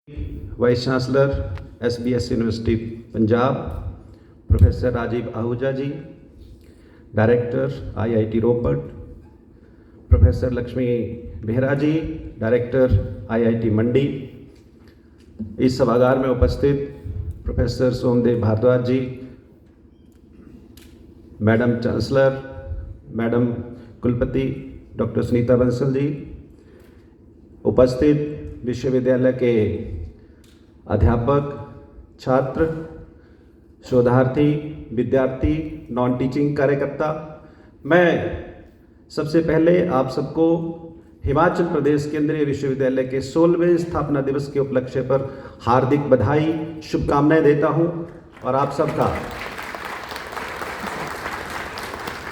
Vice chancellor SBS university Punjab professor Rajiv Ahuja ji, director IIT Ropar, professor Lakshmi Behera ji, director IIT Mandi, इस सभागार में उपस्थित professor Somdev Bhardwaj ji, madam chancellor, madam कुलपति डॉक्टर सुनीता बंसल जी, उपस्थित विश्वविद्यालय के अध्यापक, छात्र, शोधार्थी, विद्यार्थी, नॉन टीचिंग कार्यकर्ता, मैं सबसे पहले आप सबको हिमाचल प्रदेश केंद्रीय विश्वविद्यालय के 16वें स्थापना दिवस के उपलक्ष्य पर हार्दिक बधाई, शुभकामनाएं देता हूं और आप सबका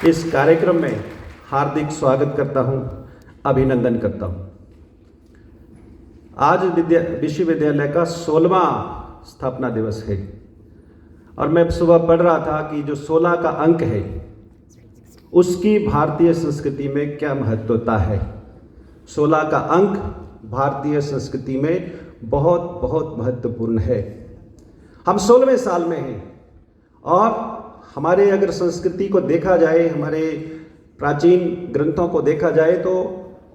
इस कार्यक्रम में हार्दिक स्वागत करता हूं, अभिनंदन करता हूं। आज विश्वविद्यालय का 16वां स्थापना दिवस है और मैं सुबह पढ़ रहा था कि जो 16 का अंक है उसकी भारतीय संस्कृति में क्या महत्वता है। 16 का अंक भारतीय संस्कृति में बहुत बहुत महत्वपूर्ण है। हम 16वें साल में हैं और हमारे अगर संस्कृति को देखा जाए, हमारे प्राचीन ग्रंथों को देखा जाए तो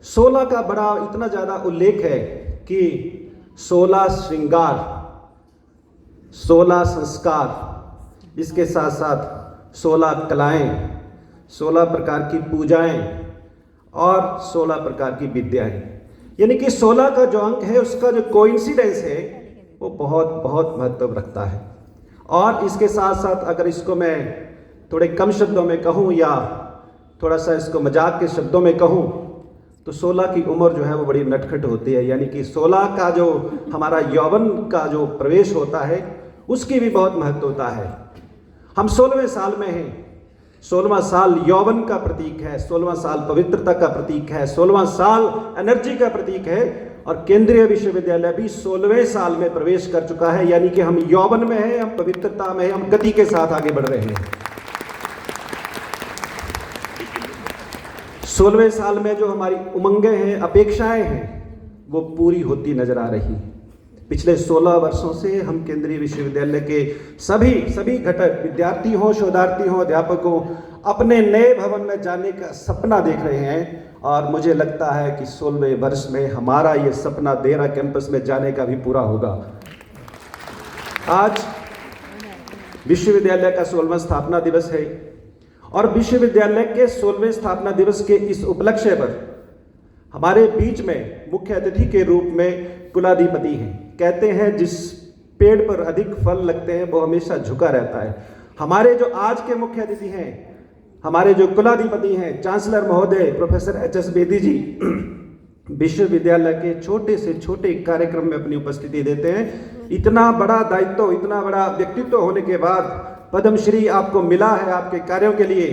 16 का बड़ा इतना ज़्यादा उल्लेख है कि 16 श्रृंगार, 16 संस्कार, इसके साथ साथ 16 कलाएं, 16 प्रकार की पूजाएं और 16 प्रकार की विद्याएं, यानी कि 16 का जो अंक है उसका जो कोइंसिडेंस है वो बहुत बहुत महत्व रखता है। और इसके साथ साथ अगर इसको मैं थोड़े कम शब्दों में कहूँ या थोड़ा सा इसको मजाक के शब्दों में कहूँ तो 16 की उम्र जो है वो बड़ी नटखट होती है, यानी कि 16 का जो हमारा यौवन का जो प्रवेश होता है उसकी भी बहुत महत्वता है। हम 16वें साल में हैं। 16वां साल यौवन का प्रतीक है, 16वां साल पवित्रता का प्रतीक है, 16वां साल एनर्जी का प्रतीक है और केंद्रीय विश्वविद्यालय भी 16वें साल में प्रवेश कर चुका है, यानी कि हम यौवन में हैं, हम पवित्रता में हैं, हम गति के साथ आगे बढ़ रहे हैं। 16वें साल में जो हमारी उमंगें हैं, अपेक्षाएं हैं, वो पूरी होती नजर आ रही है। पिछले 16 वर्षों से हम केंद्रीय विश्वविद्यालय के सभी घटक, विद्यार्थी हों, शोधार्थी हों, अध्यापक हों, अपने नए भवन में जाने का सपना देख रहे हैं और मुझे लगता है कि 16वें वर्ष में हमारा ये सपना देरा कैंपस में जाने का भी पूरा होगा। आज विश्वविद्यालय का 16वां स्थापना दिवस है और विश्वविद्यालय के 16वें स्थापना दिवस के इस उपलक्ष्य पर हमारे बीच में मुख्य अतिथि के रूप में कुलाधिपति हैं। कहते हैं जिस पेड़ पर अधिक फल लगते हैं वो हमेशा झुका रहता है। हमारे जो आज के मुख्य अतिथि हैं, हमारे जो कुलाधिपति हैं, चांसलर महोदय प्रोफेसर HS बेदी जी, विश्वविद्यालय के छोटे से छोटे कार्यक्रम में अपनी उपस्थिति देते हैं। इतना बड़ा दायित्व, इतना बड़ा व्यक्तित्व होने के बाद पद्मश्री आपको मिला है आपके कार्यों के लिए,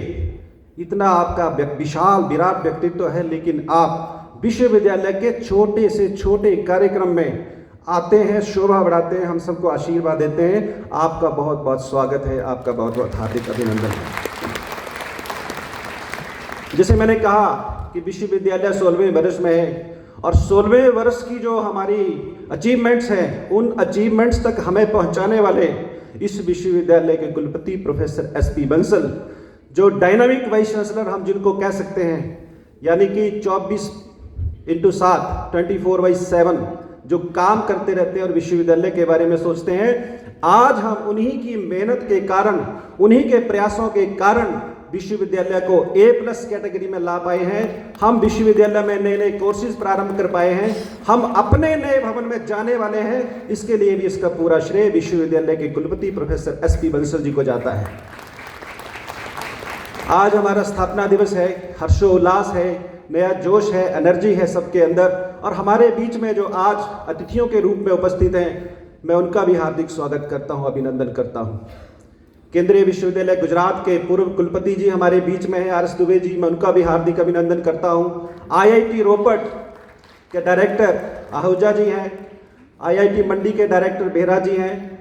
इतना आपका विशाल विराट व्यक्तित्व है, लेकिन आप विश्वविद्यालय के छोटे से छोटे कार्यक्रम में आते हैं, शोभा बढ़ाते हैं, हम सबको आशीर्वाद देते हैं। आपका बहुत बहुत स्वागत है, आपका बहुत बहुत हार्दिक अभिनंदन है। जैसे मैंने कहा कि विश्वविद्यालय 16वें वर्ष में है और 16वें वर्ष की जो हमारी अचीवमेंट्स हैं, उन अचीवमेंट्स तक हमें पहुंचाने वाले इस विश्वविद्यालय के कुलपति प्रोफेसर SP बंसल, जो डायनामिक वाइस चांसलर हम जिनको कह सकते हैं, यानी कि 24/7 24/7 जो काम करते रहते हैं और विश्वविद्यालय के बारे में सोचते हैं। आज हम उन्हीं की मेहनत के कारण, उन्हीं के प्रयासों के कारण विश्वविद्यालय को A+ कैटेगरी में ला पाए हैं। हम विश्वविद्यालय में नए नए कोर्सेज प्रारंभ कर पाए हैं। हम अपने नए भवन में जाने वाले हैं। इसके लिए भी इसका पूरा श्रेय विश्वविद्यालय के कुलपति प्रोफेसर SP बंसल जी को जाता है। आज हमारा स्थापना दिवस है, हर्षोल्लास है, नया जोश है, एनर्जी है सबके अंदर और हमारे बीच में जो आज अतिथियों के रूप में उपस्थित हैं, मैं उनका भी हार्दिक स्वागत करता हूं, अभिनंदन करता हूं। केंद्रीय विश्वविद्यालय गुजरात के पूर्व कुलपति जी हमारे बीच में हैं, RS दुबे जी, मैं उनका भी हार्दिक अभिनंदन करता हूं। IIT रोपड़ के डायरेक्टर आहूजा जी हैं, IIT मंडी के डायरेक्टर बेहरा जी हैं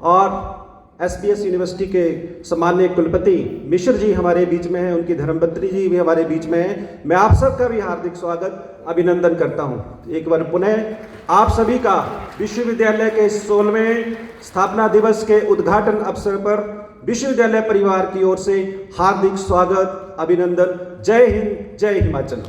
और SBS यूनिवर्सिटी के सम्माननीय कुलपति मिश्र जी हमारे बीच में हैं, उनकी धर्मपत्नी जी भी हमारे बीच में हैं। मैं आप सबका भी हार्दिक स्वागत अभिनंदन करता हूं। एक बार पुनः आप सभी का विश्वविद्यालय के 16वें स्थापना दिवस के उद्घाटन अवसर पर विश्वविद्यालय परिवार की ओर से हार्दिक स्वागत, अभिनंदन। जय हिंद, जय हिमाचल।